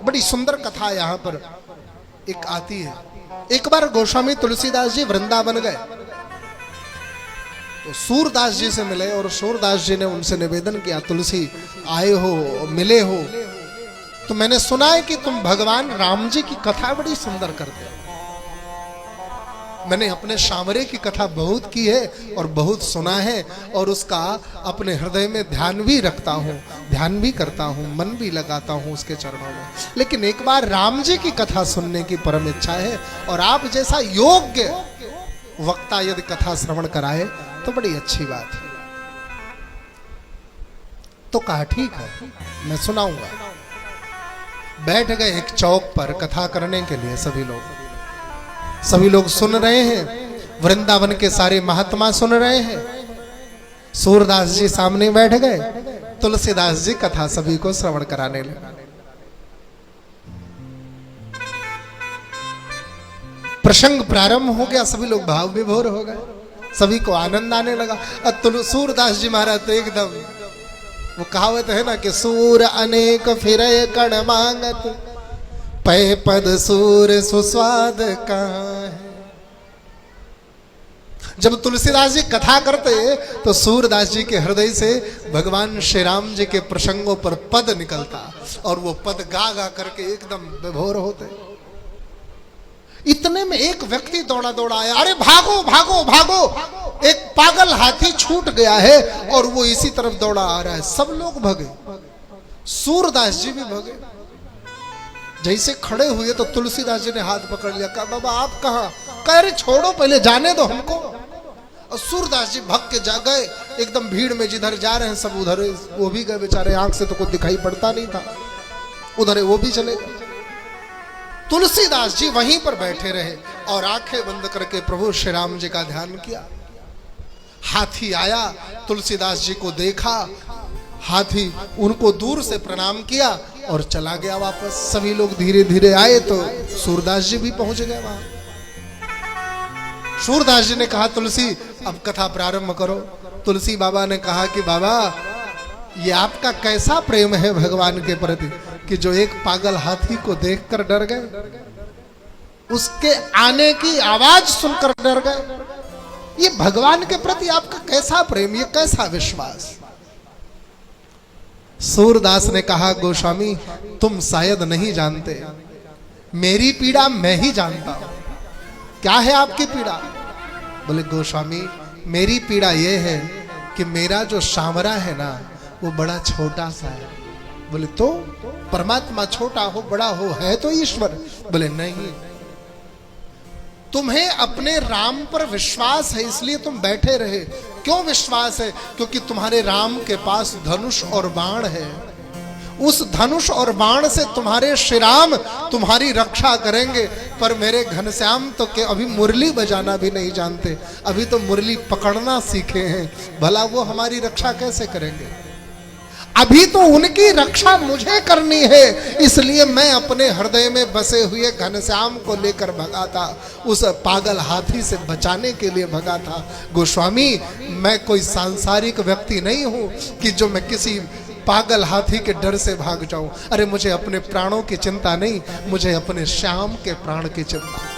बड़ी सुंदर कथा यहाँ पर एक आती है। एक बार गोस्वामी तुलसीदास जी वृंदावन गए तो सूरदास जी से मिले और सूरदास जी ने उनसे निवेदन किया, तुलसी आए हो, मिले हो, तो मैंने सुना है कि तुम भगवान राम जी की कथा बड़ी सुंदर करते हो। मैंने अपने सांवरे की कथा बहुत की है और बहुत सुना है और उसका अपने हृदय में ध्यान भी रखता हूँ, ध्यान भी करता हूँ, मन भी लगाता हूँ उसके चरणों में। लेकिन एक बार राम जी की कथा सुनने की परम इच्छा है और आप जैसा योग्य वक्ता यदि कथा श्रवण कराए तो बड़ी अच्छी बात है। तो कहा ठीक है, मैं सुनाऊंगा। बैठ गए एक चौक पर कथा करने के लिए। सभी लोग सुन रहे हैं, वृंदावन के सारे महात्मा सुन रहे हैं। सूरदास जी सामने बैठ गए, तुलसीदास जी कथा सभी को श्रवण कराने लगे। प्रसंग प्रारंभ हो गया, सभी लोग भाव विभोर हो गए, सभी को आनंद आने लगा। सूरदास जी महाराज तो एकदम, वो कहावत है ना कि सूर अनेक फिरे कण मांगत, पै पद सूर सुस्वाद का है। जब तुलसीदास जी कथा करते तो सूरदास जी के हृदय से भगवान श्री राम जी के प्रसंगों पर पद निकलता और वो पद गा गा करके एकदम विभोर होते। इतने में एक व्यक्ति दौड़ा दौड़ा आया, अरे भागो भागो भागो, एक पागल हाथी छूट गया है और वो इसी तरफ दौड़ा आ रहा है। सब लोग भगे, सूरदास जी भी भगे। जैसे खड़े हुए तो तुलसीदास जी ने हाथ पकड़ लिया, कहा बाबा आप कहाँ? कह रहे छोड़ो, पहले जाने दो हमको। और सूरदास जी भग के जा गए, एकदम भीड़ में जिधर जा रहे हैं सब उधर वो भी गए बेचारे, आंख से तो कुछ दिखाई पड़ता नहीं था, उधर वो भी चले गए। तुलसीदास जी वहीं पर बैठे रहे और आंखें बंद करके प्रभु श्री राम जी का ध्यान किया। हाथी आया, तुलसीदास जी को देखा, हाथी उनको दूर से प्रणाम किया और चला गया वापस। सभी लोग धीरे धीरे आए तो सूरदास जी भी पहुंच गए वहां। सूरदास जी ने कहा, तुलसी अब कथा प्रारंभ करो। तुलसी बाबा ने कहा कि बाबा ये आपका कैसा प्रेम है भगवान के प्रति कि जो एक पागल हाथी को देखकर डर गए, उसके आने की आवाज सुनकर डर गए। ये भगवान के प्रति आपका कैसा प्रेम, ये कैसा विश्वास। सूरदास ने कहा, गोस्वामी तुम शायद नहीं जानते, मेरी पीड़ा मैं ही जानता हूं। क्या है आपकी पीड़ा? बोले गोस्वामी मेरी पीड़ा ये है कि मेरा जो सांवरा है ना वो बड़ा छोटा सा है। बोले तो परमात्मा छोटा हो बड़ा हो है तो ईश्वर। बोले नहीं, तुम्हें अपने राम पर विश्वास है इसलिए तुम बैठे रहे। क्यों विश्वास है? क्योंकि तुम्हारे राम के पास धनुष और बाण है। उस धनुष और बाण से तुम्हारे श्री राम तुम्हारी रक्षा करेंगे। पर मेरे घनश्याम तो के अभी मुरली बजाना भी नहीं जानते, अभी तो मुरली पकड़ना सीखे हैं, भला वो हमारी रक्षा कैसे करेंगे? अभी तो उनकी रक्षा मुझे करनी है, इसलिए मैं अपने हृदय में बसे हुए घनश्याम को लेकर भगा था, उस पागल हाथी से बचाने के लिए भगा था। गोस्वामी मैं कोई सांसारिक व्यक्ति नहीं हूं कि जो मैं किसी पागल हाथी के डर से भाग जाऊं। अरे मुझे अपने प्राणों की चिंता नहीं, मुझे अपने श्याम के प्राण की चिंता।